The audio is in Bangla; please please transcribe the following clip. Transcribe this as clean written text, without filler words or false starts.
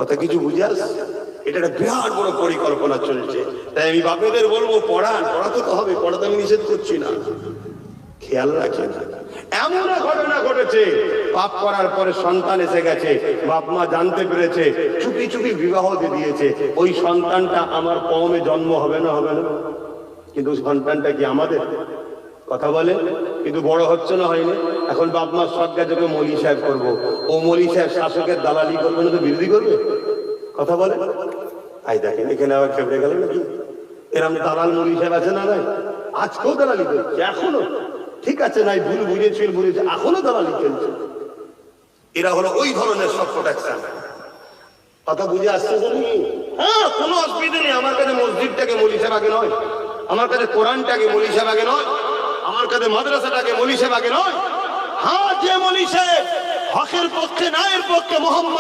কথা কিছু বুঝে আসছে? এটা একটা বিরাট বড় পরিকল্পনা চলছে। তাই আমি বাপেদের বলবো, পড়ান, পড়াতে তো হবে, পড়াতে আমি নিষেধ করছি না, খেয়াল রাখেন। এমন ঘটনা ঘটেছে, পাপ করার পরে সন্তান এসে গেছে, বাপ মা জানতে পেরেছে, চুপি চুপি বিবাহ দিয়ে দিয়েছে। ওই সন্তানটা আমার কওমে জন্ম হবে না? হবে না? কিন্তু সন্তানটা কি আমাদের? কথা বলে, কিন্তু বড় হচ্ছে না, হয়নি। এখন বাপ মার সৎ গাছকে মৌলী সাহেব করবো, ও মৌলী সাহেব শাসকের দালালি করবে না তো বিরোধী করবে? কথা বলে। আই দেখেন এখানে আবার খেপড়ে গেল নাকি? এরম দালাল মৌলী সাহেব আছে না? নাই, আজকেও দালালি করছে, এখনো। ঠিক আছে, নাই ভুল বুঝেছিল, বুঝেছে, এখনো দালালি চলছে। এরা হলো ওই ধরনের সব প্রোটেকশন। কথা বুঝে আসছে? হ্যাঁ, কোনো অসুবিধা নেই। আমার কাছে মসজিদটাকে মৌলী সাহেব আগে নয়, আমার কাছে কোরআনটাকে মৌলী সাহেব আগে নয়, আমার কাছে মাদ্রাসাটাকে মৌলী সাহেব আগে নয়। হ্যাঁ, যে মৌলী সাহেব হকের পক্ষে, ন্যায়ের পক্ষে, মোহাম্মদ